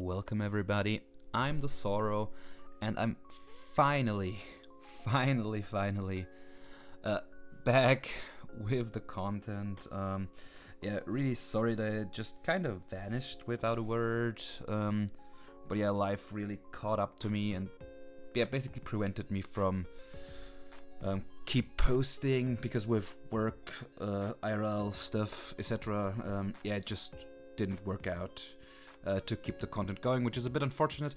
welcome everybody. I'm the Sorrow, and I'm finally, finally back with the content. Really sorry that it just kind of vanished without a word. But yeah, life really caught up to me and basically prevented me from keep posting because with work, IRL stuff, etc. It just didn't work out to keep the content going, which is a bit unfortunate.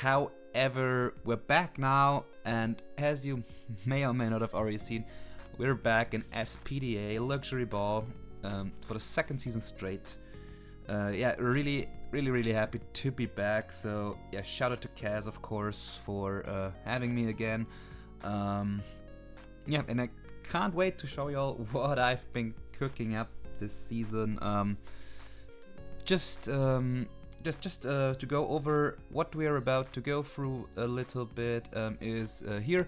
However, we're back now, and as you may or may not have already seen, we're back in SPDA Luxuryball for the second season straight. Really happy to be back. So yeah, shout out to Kaz, of course, for having me again. And I can't wait to show y'all what I've been cooking up this season. Just to go over what we are about to go through a little bit is here.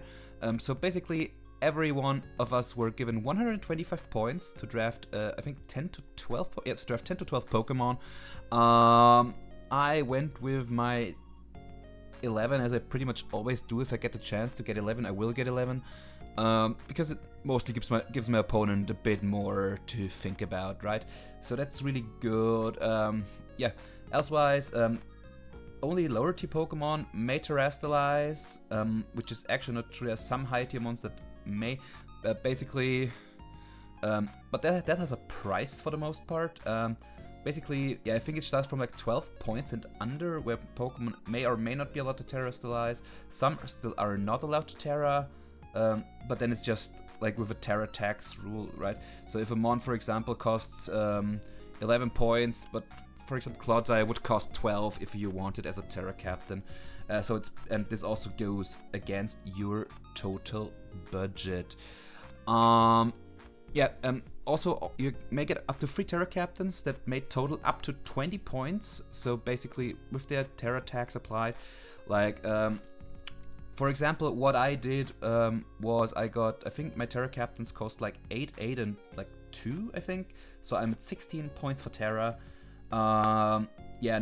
So basically, every one of us were given 125 points to draft, I think 10 to 12. To draft 10 to 12 Pokemon. I went with my 11, as I pretty much always do. If I get the chance to get 11, I will get 11. Because it mostly gives my opponent a bit more to think about, right? So that's really good. Elsewise, only lower tier Pokemon may terrestrialize, which is actually not true. There's some high tier ones that may, but that has a price for the most part. I think it starts from like 12 points and under, where Pokemon may or may not be allowed to terrestrialize. Some still are not allowed to terra. But then it's just like with a Terra tax rule, right? So if a Mon, for example, costs 11 points, but for example Clodsire would cost 12 if you want it as a Terra captain. And this also goes against your total budget. Also, you may get up to 3 Terra captains that may total up to 20 points. So basically, with their Terra tax applied, for example, what I did was I think my Terra captains cost like 8, and like 2, I think. So I'm at 16 points for Terra. And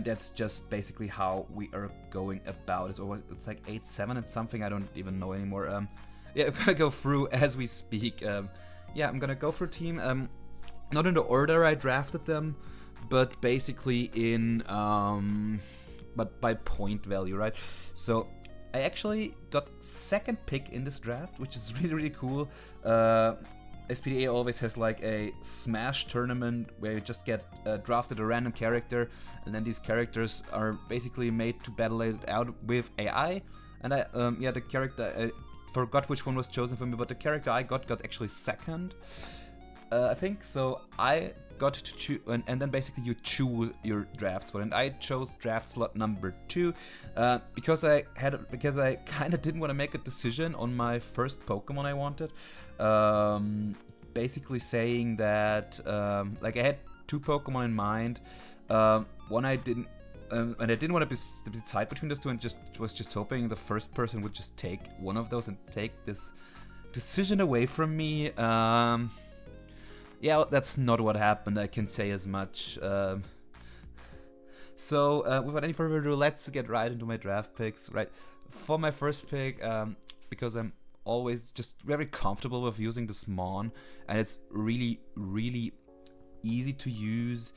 that's just basically how we are going about it. Or it's like 8, 7 and something, I don't even know anymore. I'm gonna go through as we speak. I'm gonna go through team. Not in the order I drafted them, but basically but by point value, right? So I actually got second pick in this draft, which is really cool. SPDA always has like a smash tournament where you just get drafted a random character, and then these characters are basically made to battle it out with AI. And the character, I forgot which one was chosen for me, but the character I got actually second, I think. So I got to choose, and then basically you choose your draft slot, and I chose draft slot number 2 because I kind of didn't want to make a decision on my first Pokemon I wanted. Basically saying that I had 2 Pokemon in mind. One I didn't, and I didn't want to decide between those 2, and was just hoping the first person would just take one of those and take this decision away from me. That's not what happened, I can say as much. Without any further ado, let's get right into my draft picks. Right, for my first pick, because I'm always just very comfortable with using this Mon, and it's really easy to use.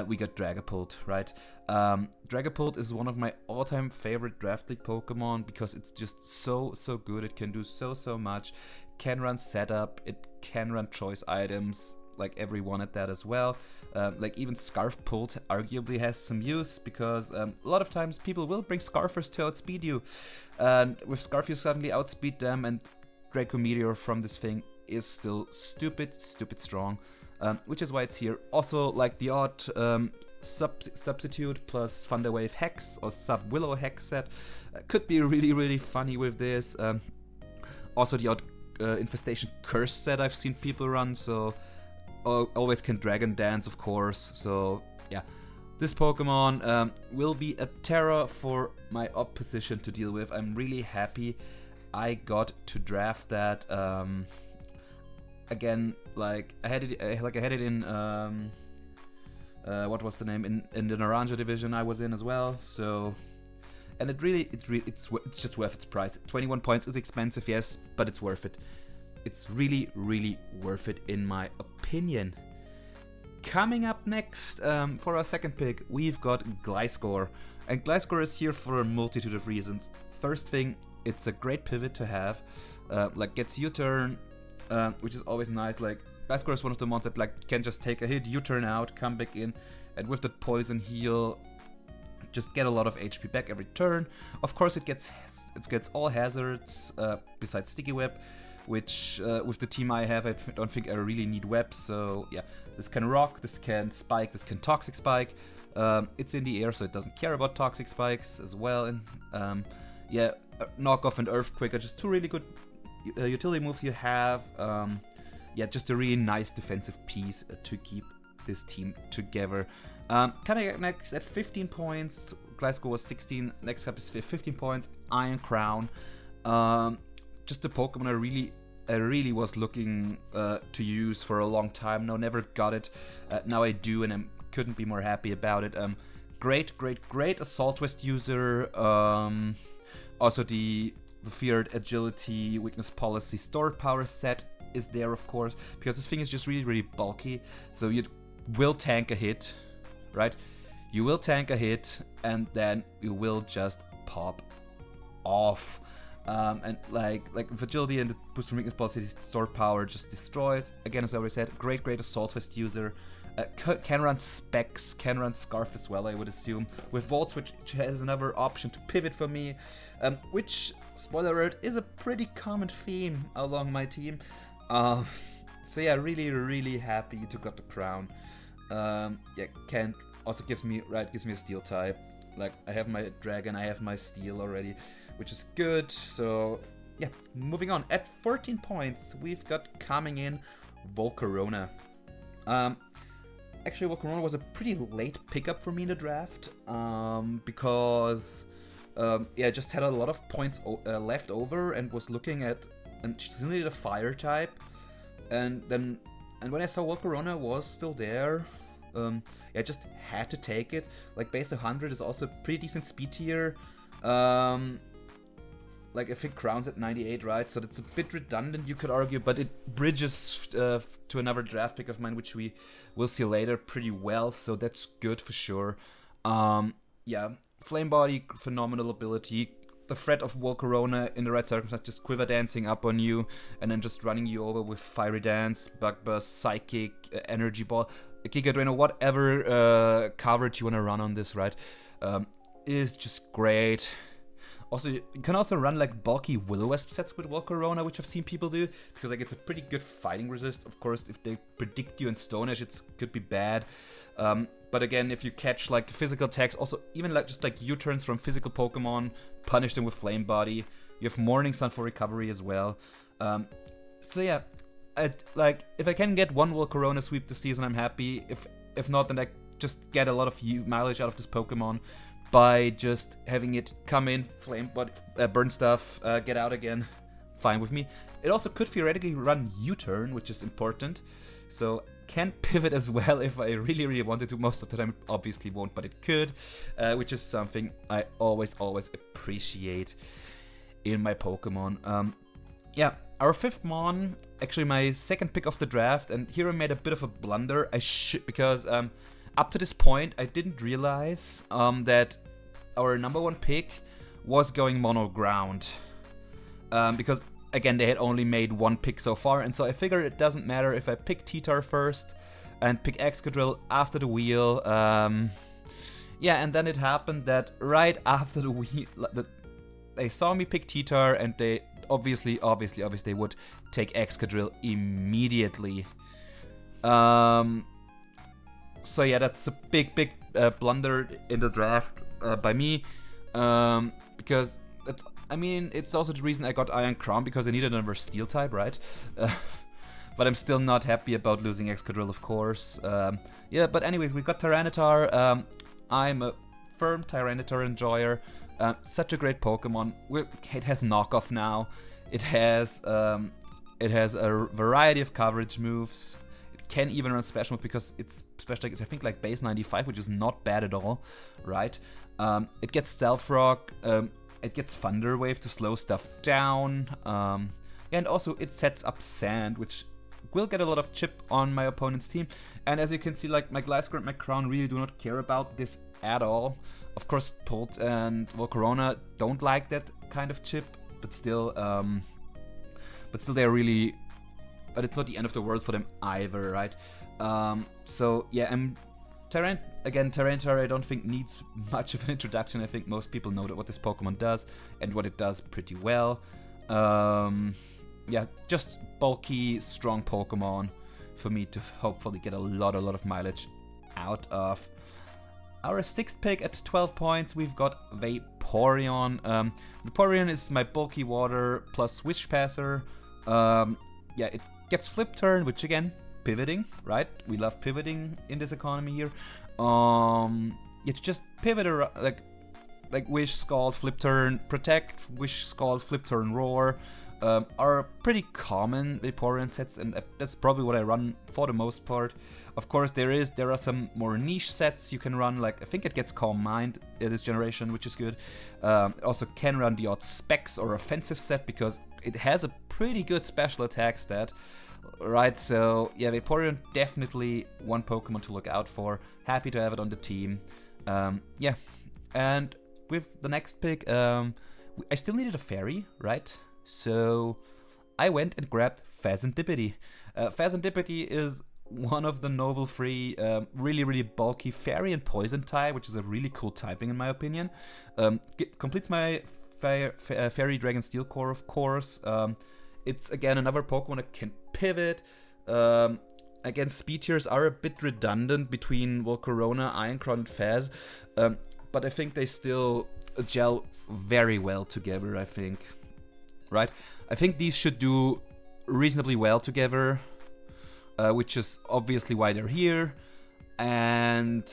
We got Dragapult, right? Dragapult is one of my all-time favorite draft league Pokemon because it's just so good. It can do so much. Can run setup, it can run choice items, like everyone at that as well. Even Scarfpult arguably has some use because a lot of times people will bring Scarfers to outspeed you, and with Scarf you suddenly outspeed them, and Draco Meteor from this thing is still stupid strong, which is why it's here. Also, like the odd substitute plus Thunderwave Hex or Sub Willow Hex set could be really funny with this. Also the odd Infestation Curse set I've seen people run, so always can Dragon Dance, of course. So yeah, this Pokemon will be a terror for my opposition to deal with. I'm really happy I got to draft that. Again, I had it in what was the name, in the Naranja division I was in as well. So, and it's just worth its price. 21 points is expensive, yes, but it's worth it. It's really, really worth it in my opinion. Coming up next, for our second pick, we've got Gliscor. And Gliscor is here for a multitude of reasons. First thing, it's a great pivot to have. Like, gets U-turn, which is always nice. Like, Gliscor is one of the ones that like can just take a hit, U-turn out, come back in, and with the poison heal, just get a lot of HP back every turn. Of course, it gets all hazards besides Sticky Web, which with the team I have, I don't think I really need web. So yeah, this can rock, this can spike, this can toxic spike. It's in the air, so it doesn't care about toxic spikes as well. And yeah, knockoff and earthquake are just two really good utility moves you have. Yeah, just a really nice defensive piece to keep this team together. Coming up next at 15 points, Gliscor was 16, next up is 15 points, Iron Crown. Just a Pokemon I really was looking to use for a long time. No, never got it. Now I do, and I couldn't be more happy about it. Great Assault Vest user. Also the feared agility, weakness policy, stored power set is there, of course, because this thing is just really, really bulky. So you will tank a hit, right? You will tank a hit, and then you will just pop off. And like with agility and the boost from weakness policy, stored power just destroys. Again, as I already said, great Assault Vest user. Can run Specs, can run Scarf as well, I would assume. With Volt Switch, which has another option to pivot for me, which, spoiler alert, is a pretty common theme along my team. So yeah, really happy to got the crown. Yeah, Ken also gives me a steel type. Like, I have my dragon, I have my steel already, which is good. So yeah, moving on. At 14 points, we've got coming in Volcarona. Actually, Volcarona was a pretty late pickup for me in the draft, because yeah, I just had a lot of points left over and was looking at, and she still needed a fire type, and when I saw Volcarona was still there, yeah, I just had to take it. Like, base 100 is also a pretty decent speed tier. Like, I think Crown's at 98, right? So that's a bit redundant, you could argue, but it bridges to another draft pick of mine, which we will see later, pretty well, so that's good for sure. Yeah, Flame Body, phenomenal ability. The threat of Volcarona in the right circumstance, just Quiver Dancing up on you, and then just running you over with Fiery Dance, Bug Burst, Psychic, Energy Ball, Giga Drainer, whatever coverage you want to run on this, right? Is just great. Also, you can also run like bulky Will-O-Wisp sets with Volcarona, which I've seen people do, because like it's a pretty good fighting resist. Of course, if they predict you in Stone Edge, it could be bad. But again, if you catch like physical attacks, also even like just like U-turns from physical Pokemon, punish them with Flame Body. You have Morning Sun for recovery as well. So yeah, like if I can get one Volcarona sweep this season, I'm happy. If not, then I just get a lot of mileage out of this Pokemon by just having it come in, flame, burn stuff, get out again, fine with me. It also could theoretically run U-turn, which is important, so can pivot as well if I really wanted to. Most of the time it obviously won't, but it could, which is something I always appreciate in my Pokemon. Yeah, our fifth Mon, actually my second pick of the draft, and here I made a bit of a blunder. Because up to this point, I didn't realize that our number one pick was going mono ground. Because, again, they had only made one pick so far, and so I figured it doesn't matter if I pick T-Tar first and pick Excadrill after the wheel. Yeah, and then it happened that right after the wheel, they saw me pick T-Tar, and they obviously they would take Excadrill immediately. So yeah, that's a big blunder in the draft by me, because it's also the reason I got Iron Crown, because I needed another Steel type, right? But I'm still not happy about losing Excadrill, of course. Yeah, but anyways, we got Tyranitar. I'm a firm Tyranitar enjoyer. Such a great Pokemon. It has knockoff now. It has a variety of coverage moves. can even run special move because its special attack is, I think, like base 95, which is not bad at all, right? It gets Stealth Rock, it gets Thunder Wave to slow stuff down, and also it sets up Sand, which will get a lot of chip on my opponent's team. And as you can see, like, my Gliscor and my Crown really do not care about this at all. Of course, Polt and Volcarona don't like that kind of chip, but still they're really... But it's not the end of the world for them either, right? So yeah, Tyranitar I don't think needs much of an introduction. I think most people know what this Pokemon does and what it does pretty well. Yeah, just bulky, strong Pokemon for me to hopefully get a lot of mileage out of. Our 6th pick at 12 points, we've got Vaporeon. Vaporeon is my bulky water plus Wish Passer. Yeah, it gets Flip Turn, which again, pivoting, right? We love pivoting in this economy here. Yeah, to just pivot around, like Wish, Scald, Flip Turn, Protect, Wish, Scald, Flip Turn, Roar. Are pretty common Vaporeon sets, and that's probably what I run for the most part. Of course, there are some more niche sets you can run, like I think it gets Calm Mind this generation, which is good. It also can run the odd Specs or offensive set because it has a pretty good special attack stat, right? So yeah, Vaporeon definitely one Pokemon to look out for. Happy to have it on the team. Yeah, and with the next pick, I still needed a fairy, right? So I went and grabbed Phazantippity. Phazantippity is one of the noble free, really bulky fairy and poison type, which is a really cool typing in my opinion. Completes my fairy dragon steel core, of course. It's again another Pokemon that can pivot. Again, speed tiers are a bit redundant between Volcarona, Ironcrown, and Phaz, but I think they still gel very well together, I think. Right? I think these should do reasonably well together, which is obviously why they're here. And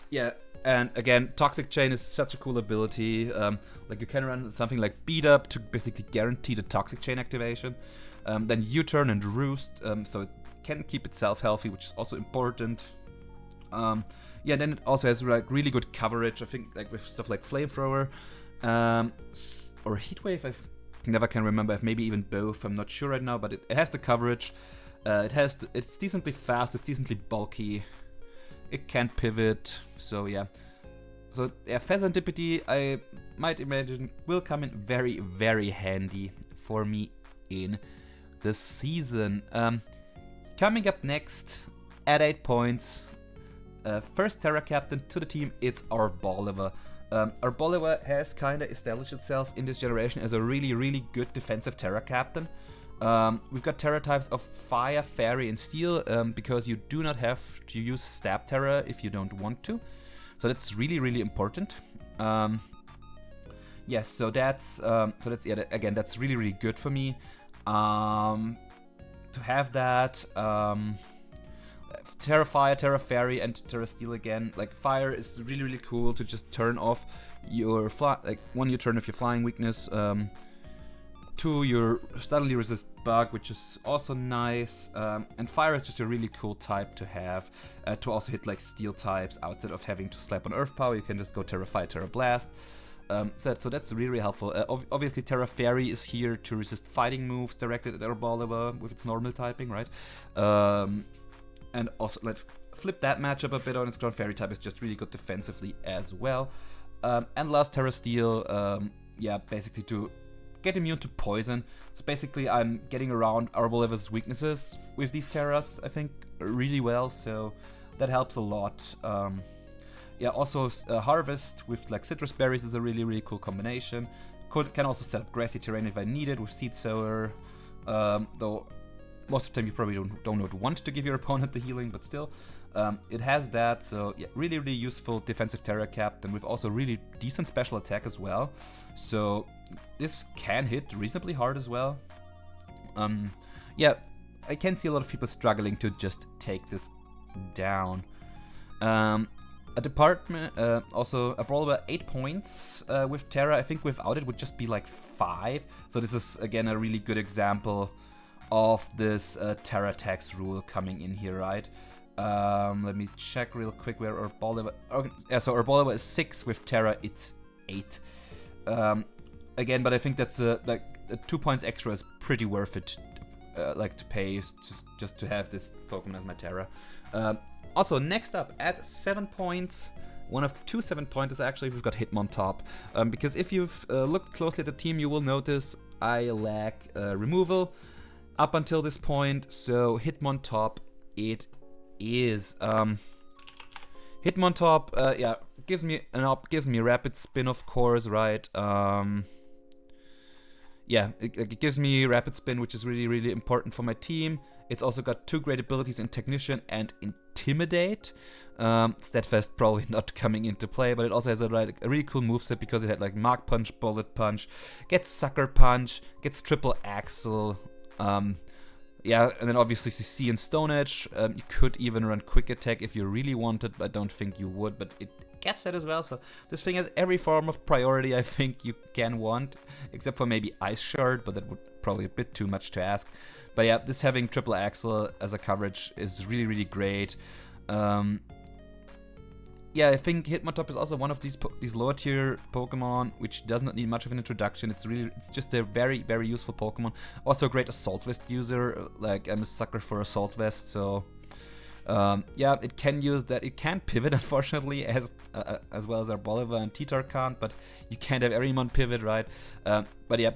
yeah, and again, Toxic Chain is such a cool ability. Like you can run something like Beat Up to basically guarantee the Toxic Chain activation. Then U-Turn and Roost, so it can keep itself healthy, which is also important. Yeah, then it also has like really good coverage. I think like with stuff like Flamethrower. Or Heatwave, I never can remember, if maybe even both, I'm not sure right now, but it has the coverage, it's decently fast, it's decently bulky, it can pivot, so yeah. So yeah, Phazantippity, I might imagine, will come in very handy for me in the season. Coming up next, at 8 points, first Terra Captain to the team, it's our Bolivar. Our Bolivar has kind of established itself in this generation as a really good defensive Terra Captain. We've got Terra types of Fire, Fairy, and Steel because you do not have to use Stab Terra if you don't want to. So that's really important. Yes, so that's yeah, again, that's really good for me. To have that. Terra Fire, Terra Fairy, and Terra Steel again. Like, Fire is really cool to just turn off your one, you turn off your flying weakness. 2, your suddenly resist bug, which is also nice. And Fire is just a really cool type to have to also hit like Steel types outside of having to slap on Earth Power. You can just go Terra Fire, Terra Blast. So that's really helpful. Obviously, Terra Fairy is here to resist fighting moves directed at our Bolivar with its normal typing, right? And also, let's flip that matchup a bit on its ground. Fairy type is just really good defensively as well. And last, Terra Steel, yeah, basically to get immune to poison. So basically, I'm getting around our Bolivar's weaknesses with these Terras, I think, really well. So that helps a lot. Yeah, also Harvest with like citrus berries is a really cool combination. Can also set up grassy terrain if I need it with Seed Sower. Though most of the time you probably don't want to give your opponent the healing, but still, it has that. So yeah, really useful defensive Terra Captain with also really decent special attack as well. So this can hit reasonably hard as well. Yeah, I can see a lot of people struggling to just take this down. A department, also a Brawler 8 points with Terra. I think without it would just be like 5. So this is again a really good example of this Terra tax rule coming in here, right? Let me check real quick where our ball level. Yeah, so our ball level is 6. With Terra, it's 8. Again, but I think that's like 2 points extra is pretty worth it. Like to pay just to have this Pokemon as my Terra. Also, next up at 7 points. One of 2 7-pointers actually, we've got Hitmontop. Because if you've looked closely at the team, you will notice I lack removal up until this point. So Hitmontop it is. Hitmontop, yeah, gives me Rapid Spin, of course, right? Yeah, it gives me Rapid Spin, which is really, really important for my team. It's also got 2 great abilities in Technician and Intimidate. Steadfast probably not coming into play, but it also has a really cool moveset because it had like Mark Punch, Bullet Punch, gets Sucker Punch, gets Triple Axle. Yeah, and then obviously CC and Stone Edge. You could even run Quick Attack if you really wanted, but I don't think you would, but it gets that as well. So this thing has every form of priority I think you can want, except for maybe Ice Shard, but that would probably a bit too much to ask. But yeah, this having Triple Axle as a coverage is really, really great. Yeah, I think Hitmontop is also one of these lower tier Pokemon which does not need much of an introduction. It's just a very, very useful Pokemon. Also a great Assault Vest user. Like, I'm a sucker for Assault Vest, so yeah, it can use that. It can pivot, unfortunately, as well as our Bolivar and Titar can't, but you can't have Everymon pivot, right? But yeah,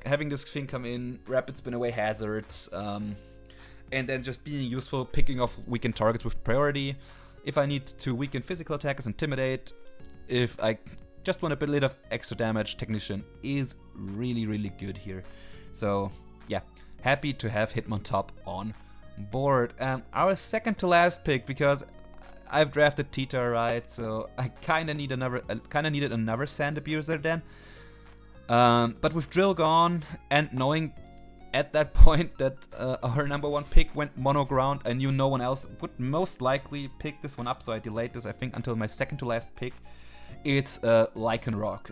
having this thing come in, Rapid Spin away hazards, and then just being useful, picking off weakened targets with priority. If I need to weaken physical attackers, Intimidate. If I just want a bit of extra damage, Technician is really, really good here. So yeah, happy to have Hitmontop on board. Our second to last pick, because I've drafted Titar, right? So I kind of needed another Sand Abuser then. But with Drill gone and knowing at that point that our number 1 pick went mono ground, I knew no one else would most likely pick this one up, so I delayed this, I think, until my second to last pick. It's Lycanroc.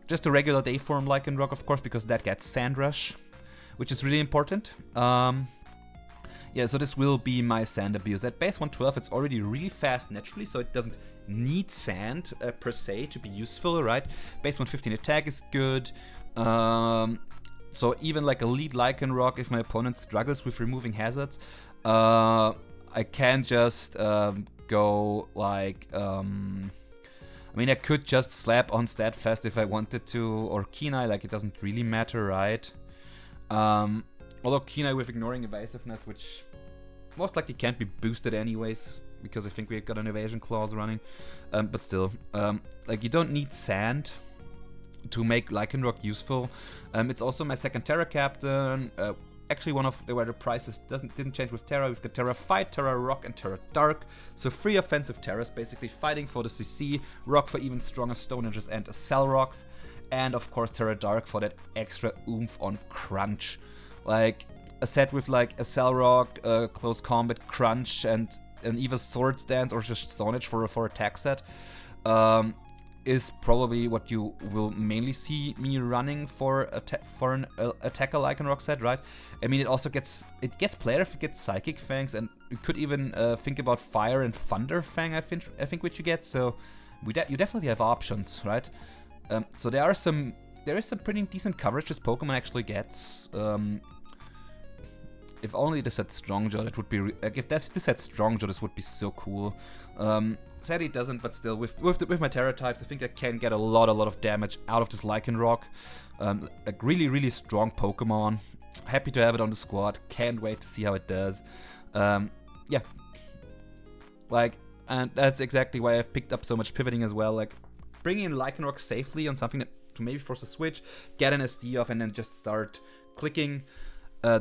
Just a regular day form Lycanroc, of course, because that gets Sand Rush, which is really important. Yeah, so this will be my Sand Abuse. At base 112, it's already really fast naturally, so it doesn't need sand per se to be useful, right? Base 115 attack is good. So even like a lead Lycanroc, if my opponent struggles with removing hazards, I can just go like... I mean, I could just slap on Steadfast if I wanted to, or Kenai, like it doesn't really matter, right? Although Kenai with ignoring evasiveness, which most likely can't be boosted anyways, because I think we've got an evasion clause running. But still, like you don't need sand to make Lycanroc useful. It's also my second Terra captain. Actually, one of where the prices didn't change with Terra. We've got Terra Fight, Terra Rock, and Terra Dark. So 3 offensive Terras, basically fighting for the CC. Rock for even stronger Stone Edges and Accel Rocks. And of course Terra Dark for that extra oomph on Crunch. Like a set with like Accel Rock, Close Combat, Crunch, and an either Sword Stance or just Stone Edge for attack set. Is probably what you will mainly see me running for an attacker Lycanroc set, right? I mean, it also gets played if it gets Psychic Fangs, and you could even think about Fire and Thunder Fang. I think which you get. So you definitely have options, right? So there is some pretty decent coverage this Pokemon actually gets. If only this had Strongjaw, that would be like if this had Strongjaw, this would be so cool. Sadly it doesn't, but still with my Terra types, I think I can get a lot of damage out of this Lycanroc. Like really strong Pokemon. Happy to have it on the squad. Can't wait to see how it does. Yeah, like, and that's exactly why I've picked up so much pivoting as well. Like bringing in Lycanroc safely on something to maybe force a switch, get an SD off, and then just start clicking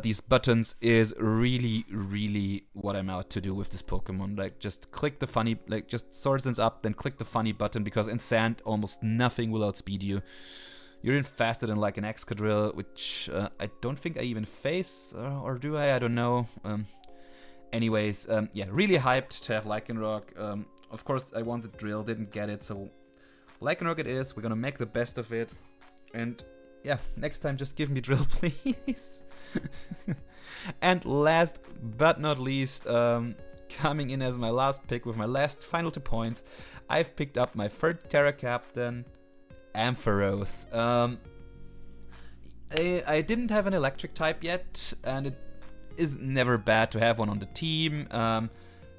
these buttons is really what I'm out to do with this Pokemon. Like just click the funny, like just Swords Dance up, then click the funny button, because in Sand almost nothing will outspeed you. You're in faster than like an Excadrill, which I don't think I even face, or do I? I don't know. Anyways, yeah, really hyped to have Lycanroc. Of course I wanted Drill, didn't get it, so Lycanroc it is. We're gonna make the best of it, and yeah, next time just give me drill, please. And last but not least, coming in as my last pick with my last final 2 points, I've picked up my third Terra Captain, Ampharos. I didn't have an electric type yet, and it is never bad to have one on the team.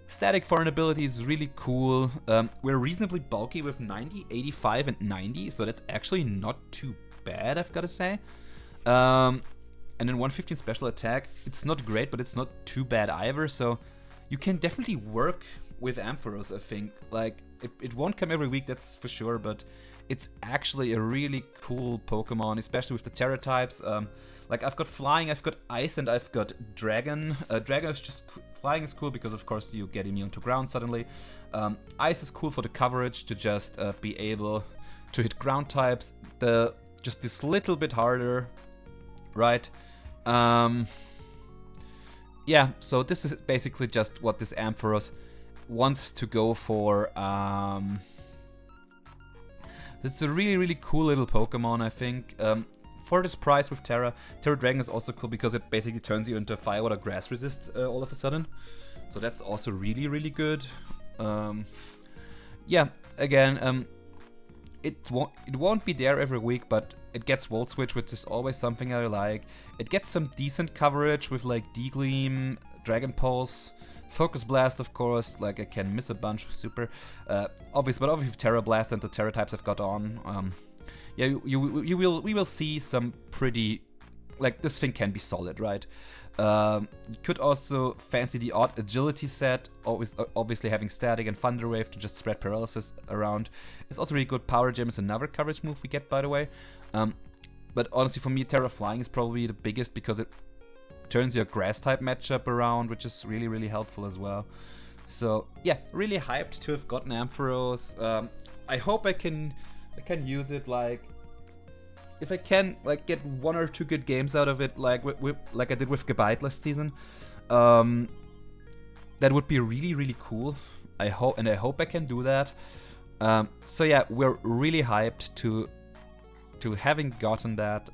Static foreign ability is really cool. We're reasonably bulky with 90, 85, and 90, so that's actually not too bad, I've got to say. And then 115 special attack, it's not great, but it's not too bad either, so you can definitely work with Ampharos, I think. Like, it won't come every week, that's for sure, but it's actually a really cool Pokemon, especially with the Terra types. Like, I've got Flying, I've got Ice, and I've got Dragon. Dragon is just... Flying is cool because, of course, you get immune to ground suddenly. Ice is cool for the coverage, to just be able to hit ground types. Just this little bit harder, right? Yeah, so this is basically just what this Ampharos wants to go for. It's a really, really cool little Pokemon, I think. For this price with Terra Dragon is also cool because it basically turns you into Fire, Water, Grass Resist all of a sudden. So that's also really, really good. Yeah, again, it won't be there every week, but it gets Volt Switch, which is always something I like. It gets some decent coverage with like D-Gleam, Dragon Pulse, Focus Blast, of course. Like, I can miss a bunch with Super. Obviously, but obviously with Terra Blast and the Terra types I've got on. Yeah, we will see some pretty, like, this thing can be solid, right? You could also fancy the odd agility set, obviously having Static and Thunder Wave to just spread paralysis around. It's also really good. Power Gem is another coverage move we get, by the way. But honestly, for me, Terra Flying is probably the biggest because it turns your Grass type matchup around, which is really, really helpful as well. So yeah, really hyped to have gotten Ampharos. I hope I can use it, like, if I can, like, get 1 or 2 good games out of it, like like I did with Gebite last season. That would be really, really cool. I hope I can do that. So yeah, we're really hyped to having gotten that.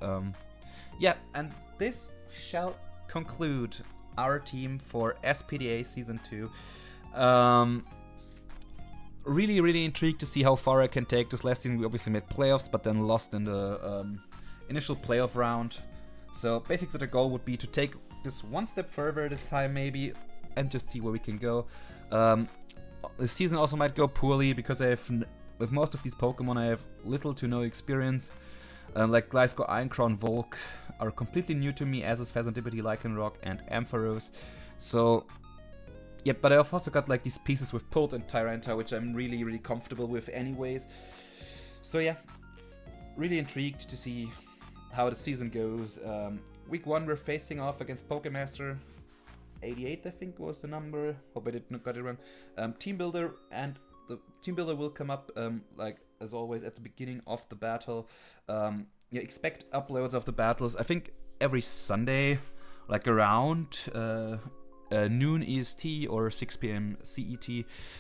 Yeah, and this shall conclude our team for SPDA Season 2. Really, really intrigued to see how far I can take this. Last season we obviously made playoffs, but then lost in the initial playoff round. So basically the goal would be to take this one step further this time maybe, and just see where we can go. The season also might go poorly because with most of these Pokemon I have little to no experience. Like Gliscor, Ironcrown, Volk are completely new to me, as is Phasantipity, Lycanroc, and Ampharos. So yeah, but I've also got like these pieces with Pult and Tyranta, which I'm really, really comfortable with anyways. So yeah, really intrigued to see how the season goes. Week 1 we're facing off against Pokemaster. 88 I think was the number. Hope I didn't got it wrong. Team Builder, and the Team Builder will come up like as always at the beginning of the battle. Yeah, expect uploads of the battles, I think every Sunday, like around noon EST or 6 PM CET,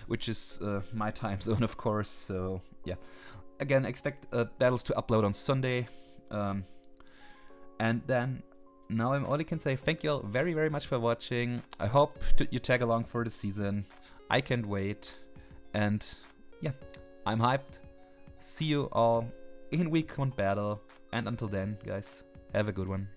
which is my time zone, of course. So yeah, again, expect battles to upload on Sunday. And then now I only can say thank you all very, very much for watching. I hope you tag along for the season. I can't wait. And yeah, I'm hyped. See you all in week 1 battle. And until then, guys, have a good one.